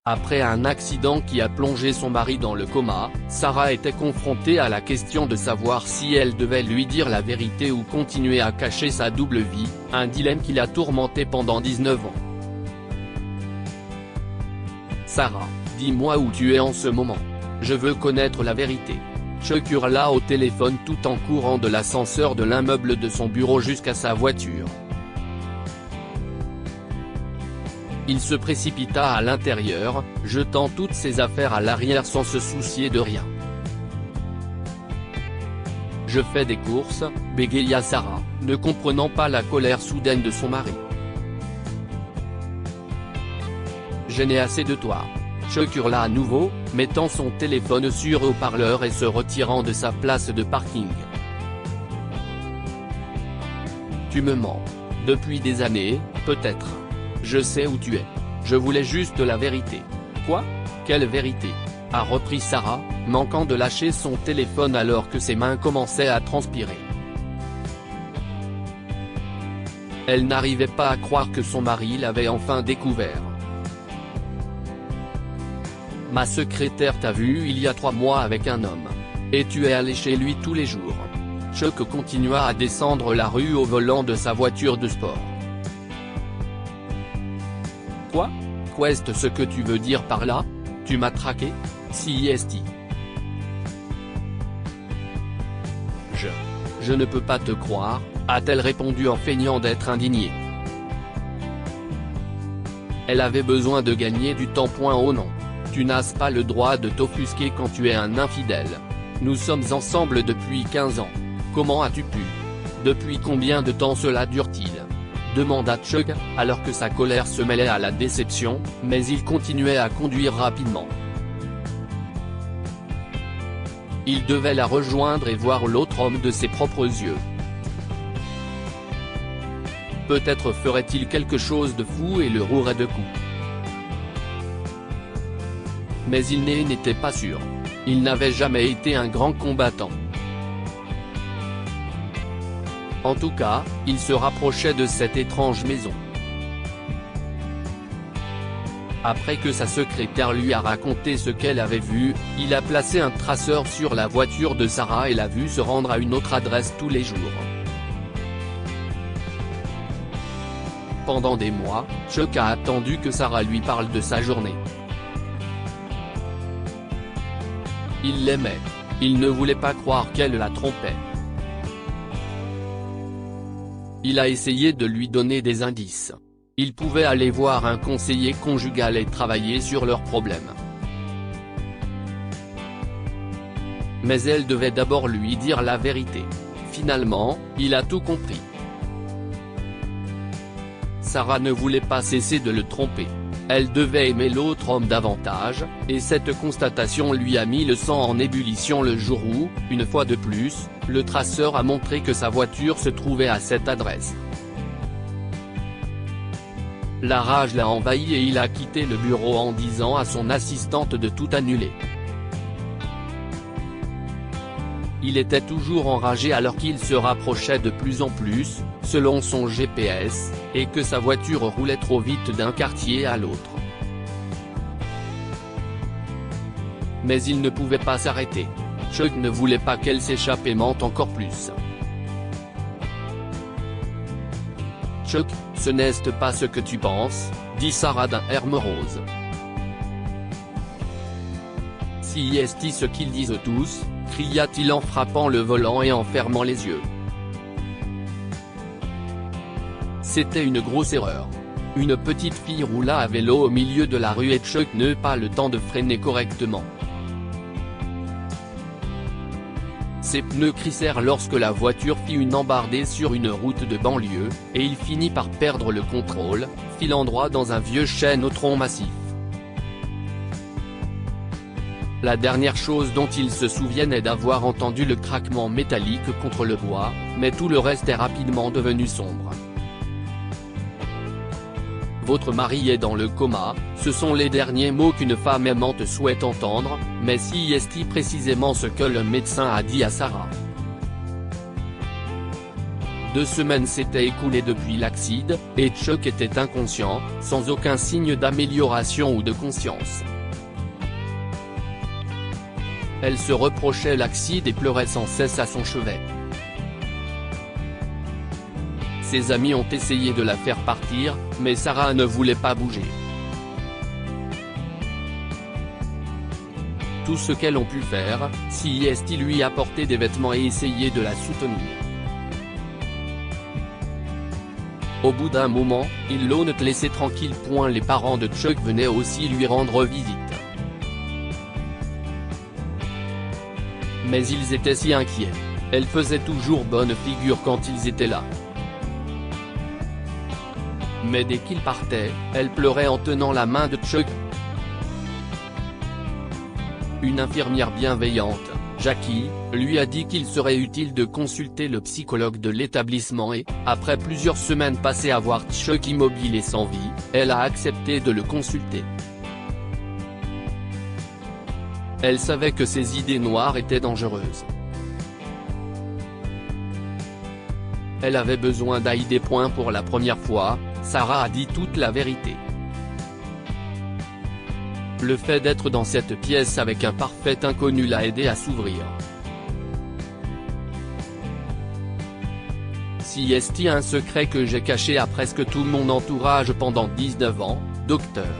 Après un accident qui a plongé son mari dans le coma, Sarah était confrontée à la question de savoir si elle devait lui dire la vérité ou continuer à cacher sa double vie, un dilemme qui l'a tourmentée pendant 19 ans. Sarah, dis-moi où tu es en ce moment. Je veux connaître la vérité. Chuck hurla au téléphone tout en courant de l'ascenseur de l'immeuble de son bureau jusqu'à sa voiture. Il se précipita à l'intérieur, jetant toutes ses affaires à l'arrière sans se soucier de rien. « Je fais des courses », bégaya Sarah, ne comprenant pas la colère soudaine de son mari. « Je n'ai assez de toi. » Chuck hurla à nouveau, mettant son téléphone sur haut-parleur et se retirant de sa place de parking. « Tu me mens. Depuis des années, peut-être. Je sais où tu es. Je voulais juste la vérité. » « Quoi ? Quelle vérité ?» a repris Sarah, manquant de lâcher son téléphone alors que ses mains commençaient à transpirer. Elle n'arrivait pas à croire que son mari l'avait enfin découvert. « Ma secrétaire t'a vu il y a 3 mois avec un homme. Et tu es allé chez lui tous les jours. » Chuck continua à descendre la rue au volant de sa voiture de sport. Quoi ? Qu'est-ce ce que tu veux dire par là ? Tu m'as traqué ? CIST. Je ne peux pas te croire, a-t-elle répondu en feignant d'être indignée. Elle avait besoin de gagner du temps. Oh non. Tu n'as pas le droit de t'offusquer quand tu es un infidèle. Nous sommes ensemble depuis 15 ans. Comment as-tu pu ? Depuis combien de temps cela dure-t-il ? Demanda Chuck, alors que sa colère se mêlait à la déception, mais il continuait à conduire rapidement. Il devait la rejoindre et voir l'autre homme de ses propres yeux. Peut-être ferait-il quelque chose de fou et le rouerait de coups. Mais il n'était pas sûr. Il n'avait jamais été un grand combattant. En tout cas, il se rapprochait de cette étrange maison. Après que sa secrétaire lui a raconté ce qu'elle avait vu, il a placé un traceur sur la voiture de Sarah et l'a vue se rendre à une autre adresse tous les jours. Pendant des mois, Chuck a attendu que Sarah lui parle de sa journée. Il l'aimait. Il ne voulait pas croire qu'elle la trompait. Il a essayé de lui donner des indices. Il pouvait aller voir un conseiller conjugal et travailler sur leurs problèmes. Mais elle devait d'abord lui dire la vérité. Finalement, il a tout compris. Sarah ne voulait pas cesser de le tromper. Elle devait aimer l'autre homme davantage, et cette constatation lui a mis le sang en ébullition le jour où, une fois de plus, le traceur a montré que sa voiture se trouvait à cette adresse. La rage l'a envahi et il a quitté le bureau en disant à son assistante de tout annuler. Il était toujours enragé alors qu'il se rapprochait de plus en plus, selon son GPS, et que sa voiture roulait trop vite d'un quartier à l'autre. Mais il ne pouvait pas s'arrêter. Chuck ne voulait pas qu'elle s'échappe et mente encore plus. Chuck, ce n'est pas ce que tu penses, dit Sarah d'un air morose. Si est ce qu'ils disent tous, cria-t-il en frappant le volant et en fermant les yeux. C'était une grosse erreur. Une petite fille roula à vélo au milieu de la rue et Chuck n'eut pas le temps de freiner correctement. Ses pneus crissèrent lorsque la voiture fit une embardée sur une route de banlieue, et il finit par perdre le contrôle, filant droit dans un vieux chêne au tronc massif. La dernière chose dont il se souvienne est d'avoir entendu le craquement métallique contre le bois, mais tout le reste est rapidement devenu sombre. Votre mari est dans le coma, ce sont les derniers mots qu'une femme aimante souhaite entendre, mais si est précisément ce que le médecin a dit à Sarah. 2 semaines s'étaient écoulées depuis l'accident, et Chuck était inconscient, sans aucun signe d'amélioration ou de conscience. Elle se reprochait l'accident et pleurait sans cesse à son chevet. Ses amis ont essayé de la faire partir, mais Sarah ne voulait pas bouger. Tout ce qu'elles ont pu faire, c'est lui apporter des vêtements et essayer de la soutenir. Au bout d'un moment, ils l'ont laissé tranquille. Les parents de Chuck venaient aussi lui rendre visite. Mais ils étaient si inquiets. Elle faisait toujours bonne figure quand ils étaient là. Mais dès qu'ils partaient, elle pleurait en tenant la main de Chuck. Une infirmière bienveillante, Jackie, lui a dit qu'il serait utile de consulter le psychologue de l'établissement et, après plusieurs semaines passées à voir Chuck immobile et sans vie, elle a accepté de le consulter. Elle savait que ses idées noires étaient dangereuses. Elle avait besoin d'aider. Pour la première fois, Sarah a dit toute la vérité. Le fait d'être dans cette pièce avec un parfait inconnu l'a aidé à s'ouvrir. C'est un secret que j'ai caché à presque tout mon entourage pendant 19 ans, docteur.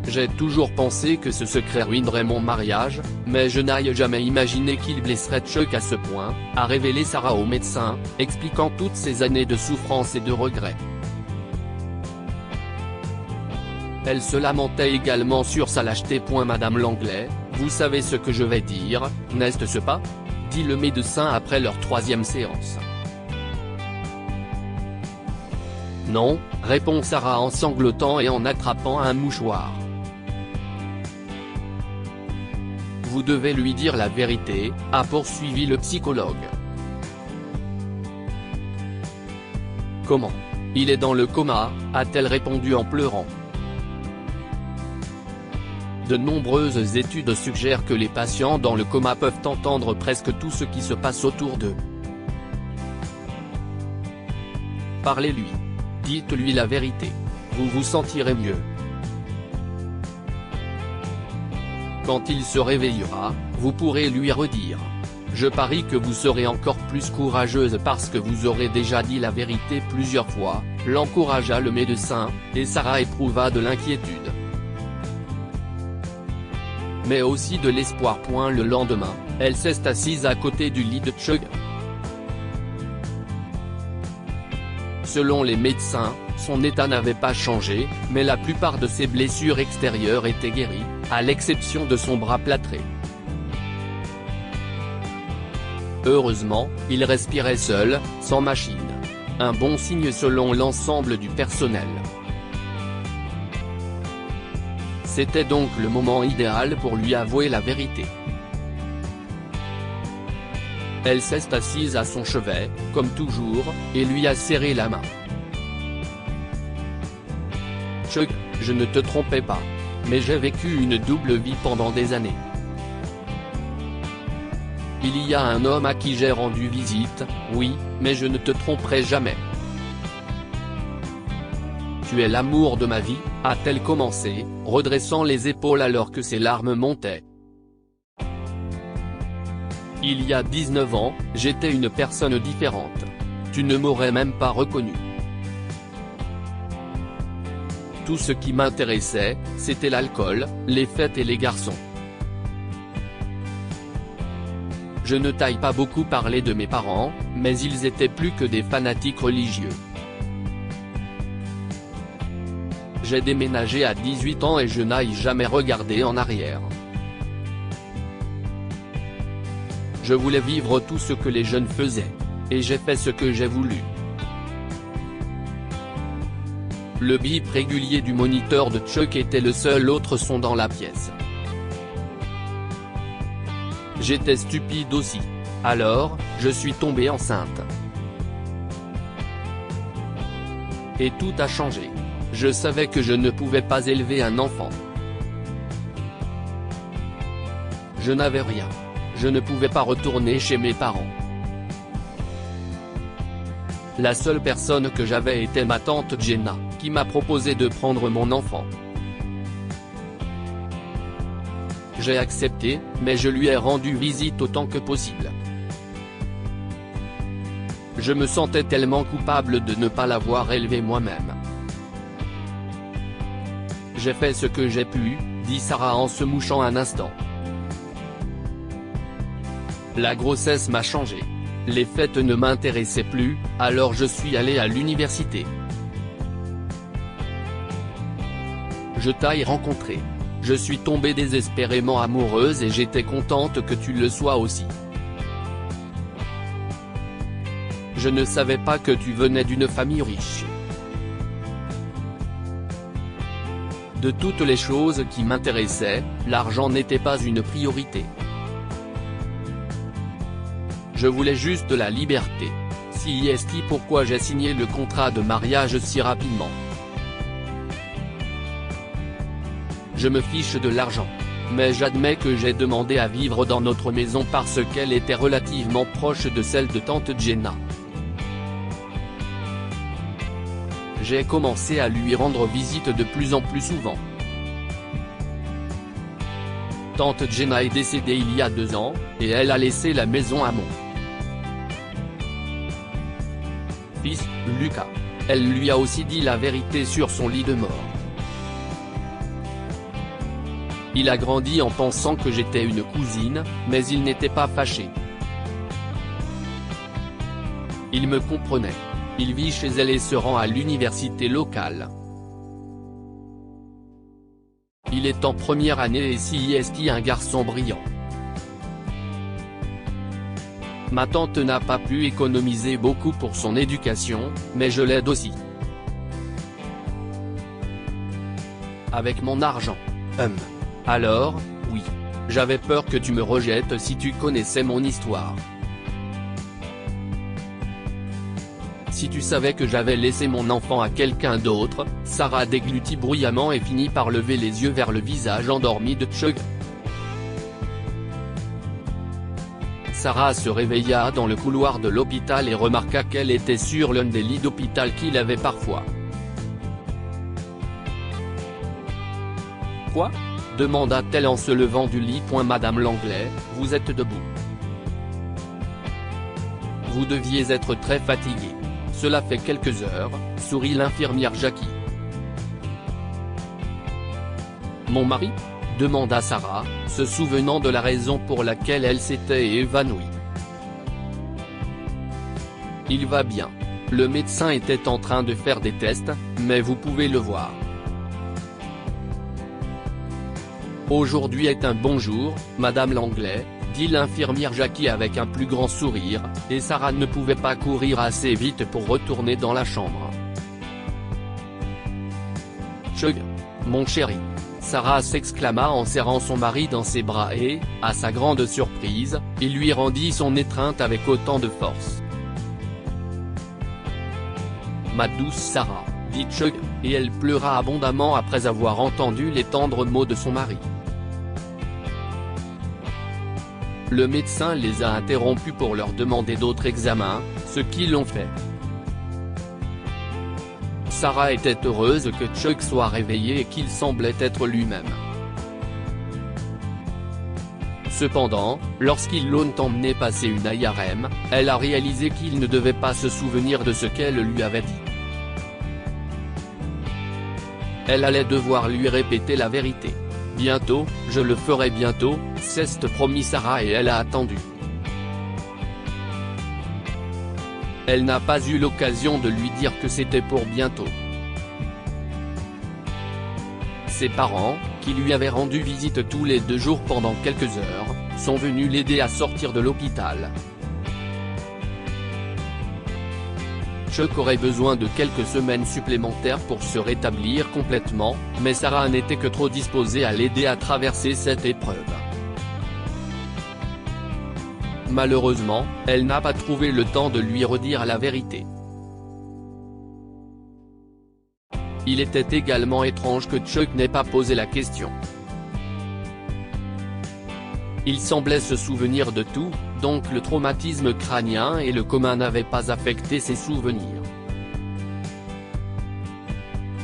J'ai toujours pensé que ce secret ruinerait mon mariage, mais je n'ai jamais imaginé qu'il blesserait Chuck à ce point, a révélé Sarah au médecin, expliquant toutes ces années de souffrance et de regrets. Elle se lamentait également sur sa lâcheté. Madame Langlais, vous savez ce que je vais dire, n'est-ce pas ? Dit le médecin après leur 3e séance. Non, répond Sarah en sanglotant et en attrapant un mouchoir. Vous devez lui dire la vérité, a poursuivi le psychologue. Comment ? Il est dans le coma, a-t-elle répondu en pleurant. De nombreuses études suggèrent que les patients dans le coma peuvent entendre presque tout ce qui se passe autour d'eux. Parlez-lui. Dites-lui la vérité. Vous vous sentirez mieux. Quand il se réveillera, vous pourrez lui redire. Je parie que vous serez encore plus courageuse parce que vous aurez déjà dit la vérité plusieurs fois, l'encouragea le médecin, et Sarah éprouva de l'inquiétude. Mais aussi de l'espoir. Le lendemain, elle s'est assise à côté du lit de Chuck. Selon les médecins, son état n'avait pas changé, mais la plupart de ses blessures extérieures étaient guéries, à l'exception de son bras plâtré. Heureusement, il respirait seul, sans machine. Un bon signe selon l'ensemble du personnel. C'était donc le moment idéal pour lui avouer la vérité. Elle s'est assise à son chevet, comme toujours, et lui a serré la main. Chuck, je ne te trompais pas. Mais j'ai vécu une double vie pendant des années. Il y a un homme à qui j'ai rendu visite, oui, mais je ne te tromperai jamais. Tu es l'amour de ma vie, a-t-elle commencé, redressant les épaules alors que ses larmes montaient. Il y a 19 ans, j'étais une personne différente. Tu ne m'aurais même pas reconnu. Tout ce qui m'intéressait, c'était l'alcool, les fêtes et les garçons. Je ne t'ai pas beaucoup parlé de mes parents, mais ils étaient plus que des fanatiques religieux. J'ai déménagé à 18 ans et je n'ai jamais regardé en arrière. Je voulais vivre tout ce que les jeunes faisaient. Et j'ai fait ce que j'ai voulu. Le bip régulier du moniteur de Chuck était le seul autre son dans la pièce. J'étais stupide aussi. Alors, je suis tombée enceinte. Et tout a changé. Je savais que je ne pouvais pas élever un enfant. Je n'avais rien. Je ne pouvais pas retourner chez mes parents. La seule personne que j'avais était ma tante Jenna, qui m'a proposé de prendre mon enfant. J'ai accepté, mais je lui ai rendu visite autant que possible. Je me sentais tellement coupable de ne pas l'avoir élevée moi-même. J'ai fait ce que j'ai pu, dit Sarah en se mouchant un instant. La grossesse m'a changé. Les fêtes ne m'intéressaient plus, alors je suis allée à l'université. Je t'ai rencontré. Je suis tombée désespérément amoureuse et j'étais contente que tu le sois aussi. Je ne savais pas que tu venais d'une famille riche. De toutes les choses qui m'intéressaient, l'argent n'était pas une priorité. Je voulais juste la liberté. Si est pourquoi j'ai signé le contrat de mariage si rapidement. Je me fiche de l'argent. Mais j'admets que j'ai demandé à vivre dans notre maison parce qu'elle était relativement proche de celle de tante Jenna. J'ai commencé à lui rendre visite de plus en plus souvent. Tante Jenna est décédée il y a 2 ans, et elle a laissé la maison à mon fils, Lucas. Elle lui a aussi dit la vérité sur son lit de mort. Il a grandi en pensant que j'étais une cousine, mais il n'était pas fâché. Il me comprenait. Il vit chez elle et se rend à l'université locale. Il est en première année et si est un garçon brillant. Ma tante n'a pas pu économiser beaucoup pour son éducation, mais je l'aide aussi. Avec mon argent. Alors, oui. J'avais peur que tu me rejettes si tu connaissais mon histoire. Si tu savais que j'avais laissé mon enfant à quelqu'un d'autre, Sarah déglutit bruyamment et finit par lever les yeux vers le visage endormi de Chuck. Sarah se réveilla dans le couloir de l'hôpital et remarqua qu'elle était sur l'un des lits d'hôpital qu'il avait parfois. Quoi ? Demanda-t-elle en se levant du lit. Madame Langlais, vous êtes debout. Vous deviez être très fatiguée. Cela fait quelques heures, sourit l'infirmière Jackie. Mon mari ? Demanda Sarah, se souvenant de la raison pour laquelle elle s'était évanouie. Il va bien. Le médecin était en train de faire des tests, mais vous pouvez le voir. Aujourd'hui est un bon jour, Madame Langlais, dit l'infirmière Jackie avec un plus grand sourire, et Sarah ne pouvait pas courir assez vite pour retourner dans la chambre. Chug, mon chéri. Sarah s'exclama en serrant son mari dans ses bras et, à sa grande surprise, il lui rendit son étreinte avec autant de force. Ma douce Sarah, dit Chug, et elle pleura abondamment après avoir entendu les tendres mots de son mari. Le médecin les a interrompus pour leur demander d'autres examens, ce qu'ils ont fait. Sarah était heureuse que Chuck soit réveillé et qu'il semblait être lui-même. Cependant, lorsqu'ils l'ont emmené passer une IRM, elle a réalisé qu'il ne devait pas se souvenir de ce qu'elle lui avait dit. Elle allait devoir lui répéter la vérité. Bientôt, je le ferai bientôt, s'est promis Sarah et elle a attendu. Elle n'a pas eu l'occasion de lui dire que c'était pour bientôt. Ses parents, qui lui avaient rendu visite tous les 2 jours pendant quelques heures, sont venus l'aider à sortir de l'hôpital. Chuck aurait besoin de quelques semaines supplémentaires pour se rétablir complètement, mais Sarah n'était que trop disposée à l'aider à traverser cette épreuve. Malheureusement, elle n'a pas trouvé le temps de lui redire la vérité. Il était également étrange que Chuck n'ait pas posé la question. Il semblait se souvenir de tout, donc le traumatisme crânien et le coma n'avaient pas affecté ses souvenirs.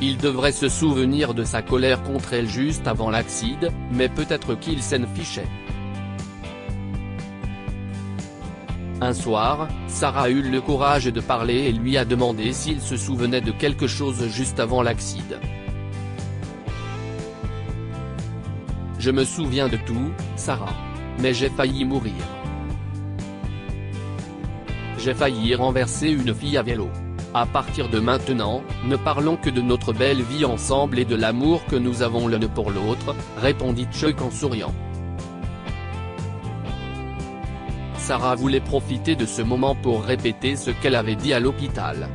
Il devrait se souvenir de sa colère contre elle juste avant l'accident, mais peut-être qu'il s'en fichait. Un soir, Sarah a eu le courage de parler et lui a demandé s'il se souvenait de quelque chose juste avant l'accident. Je me souviens de tout, Sarah. Mais j'ai failli mourir. J'ai failli renverser une fille à vélo. À partir de maintenant, ne parlons que de notre belle vie ensemble et de l'amour que nous avons l'un pour l'autre, répondit Chuck en souriant. Sarah voulait profiter de ce moment pour répéter ce qu'elle avait dit à l'hôpital.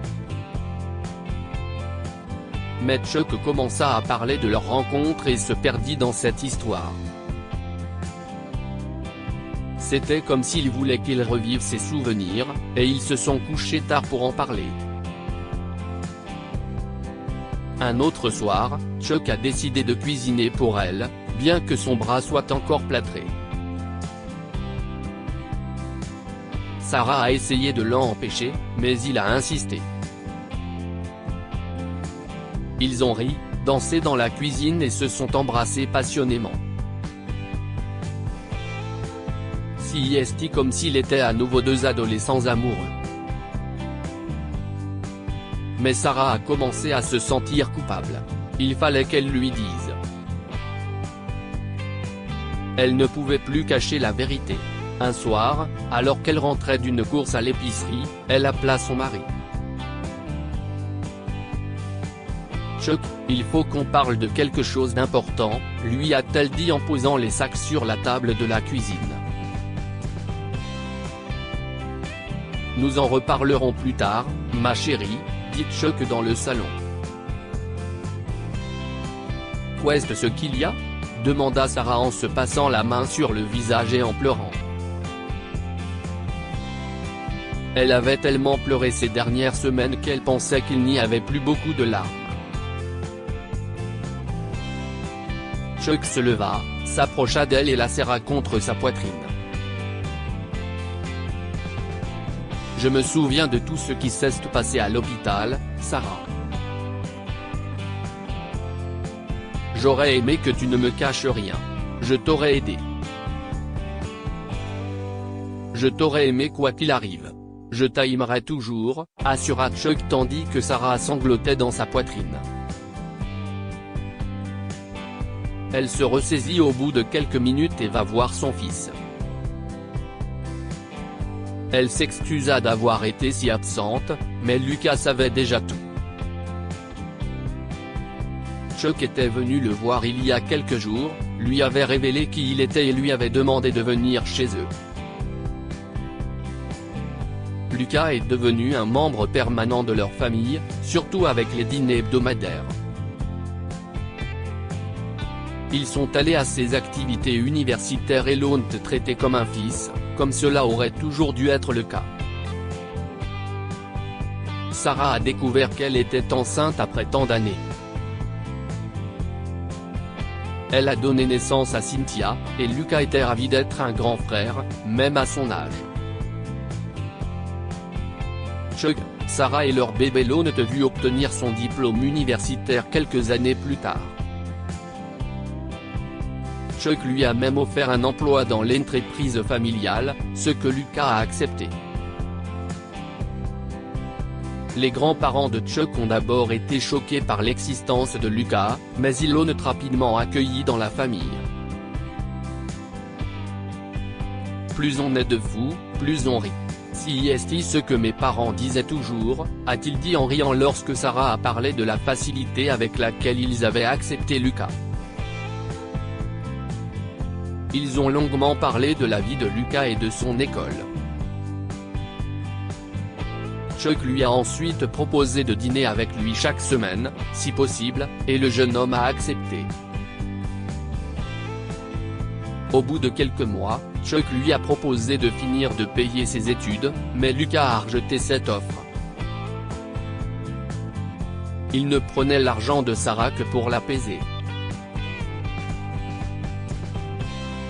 Mais Chuck commença à parler de leur rencontre et se perdit dans cette histoire. C'était comme s'il voulait qu'il revive ses souvenirs, et ils se sont couchés tard pour en parler. Un autre soir, Chuck a décidé de cuisiner pour elle, bien que son bras soit encore plâtré. Sarah a essayé de l'empêcher, mais il a insisté. Ils ont ri, dansé dans la cuisine et se sont embrassés passionnément. C'est comme s'il était à nouveau deux adolescents amoureux. Mais Sarah a commencé à se sentir coupable. Il fallait qu'elle lui dise. Elle ne pouvait plus cacher la vérité. Un soir, alors qu'elle rentrait d'une course à l'épicerie, elle appela son mari. Chuck, il faut qu'on parle de quelque chose d'important, lui a-t-elle dit en posant les sacs sur la table de la cuisine. Nous en reparlerons plus tard, ma chérie, dit Chuck dans le salon. Qu'est-ce ce qu'il y a ? Demanda Sarah en se passant la main sur le visage et en pleurant. Elle avait tellement pleuré ces dernières semaines qu'elle pensait qu'il n'y avait plus beaucoup de larmes. Chuck se leva, s'approcha d'elle et la serra contre sa poitrine. Je me souviens de tout ce qui s'est passé à l'hôpital, Sarah. J'aurais aimé que tu ne me caches rien. Je t'aurais aidé. Je t'aurais aimé quoi qu'il arrive. Je t'aimerai toujours, assura Chuck tandis que Sarah sanglotait dans sa poitrine. Elle se ressaisit au bout de quelques minutes et va voir son fils. Elle s'excusa d'avoir été si absente, mais Lucas savait déjà tout. Chuck était venu le voir il y a quelques jours, lui avait révélé qui il était et lui avait demandé de venir chez eux. Lucas est devenu un membre permanent de leur famille, surtout avec les dîners hebdomadaires. Ils sont allés à ses activités universitaires et l'ont traité comme un fils, comme cela aurait toujours dû être le cas. Sarah a découvert qu'elle était enceinte après tant d'années. Elle a donné naissance à Cynthia, et Lucas était ravi d'être un grand frère, même à son âge. Chuck, Sarah et leur bébé l'ont vu obtenir son diplôme universitaire quelques années plus tard. Chuck lui a même offert un emploi dans l'entreprise familiale, ce que Lucas a accepté. Les grands-parents de Chuck ont d'abord été choqués par l'existence de Lucas, mais ils l'ont rapidement accueilli dans la famille. Plus on est de fous, plus on rit. C'est ce que mes parents disaient toujours, a-t-il dit en riant lorsque Sarah a parlé de la facilité avec laquelle ils avaient accepté Lucas. Ils ont longuement parlé de la vie de Lucas et de son école. Chuck lui a ensuite proposé de dîner avec lui chaque semaine, si possible, et le jeune homme a accepté. Au bout de quelques mois, Chuck lui a proposé de finir de payer ses études, mais Lucas a rejeté cette offre. Il ne prenait l'argent de Sarah que pour l'apaiser.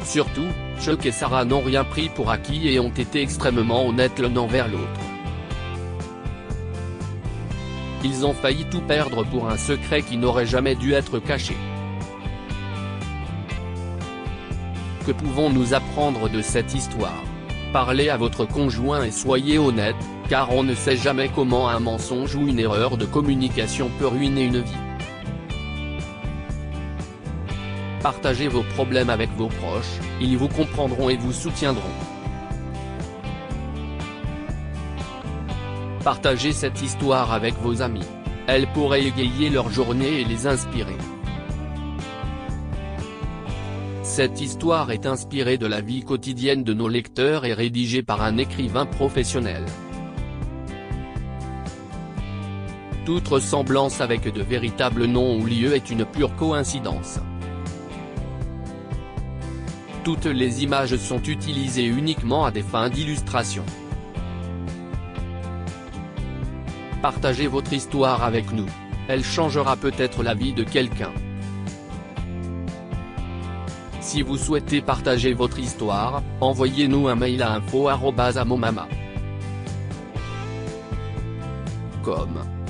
Surtout, Chuck et Sarah n'ont rien pris pour acquis et ont été extrêmement honnêtes l'un envers l'autre. Ils ont failli tout perdre pour un secret qui n'aurait jamais dû être caché. Que pouvons-nous apprendre de cette histoire? Parlez à votre conjoint et soyez honnête, car on ne sait jamais comment un mensonge ou une erreur de communication peut ruiner une vie. Partagez vos problèmes avec vos proches, ils vous comprendront et vous soutiendront. Partagez cette histoire avec vos amis. Elle pourrait égayer leur journée et les inspirer. Cette histoire est inspirée de la vie quotidienne de nos lecteurs et rédigée par un écrivain professionnel. Toute ressemblance avec de véritables noms ou lieux est une pure coïncidence. Toutes les images sont utilisées uniquement à des fins d'illustration. Partagez votre histoire avec nous. Elle changera peut-être la vie de quelqu'un. Si vous souhaitez partager votre histoire, envoyez-nous un mail à info@amomama.com.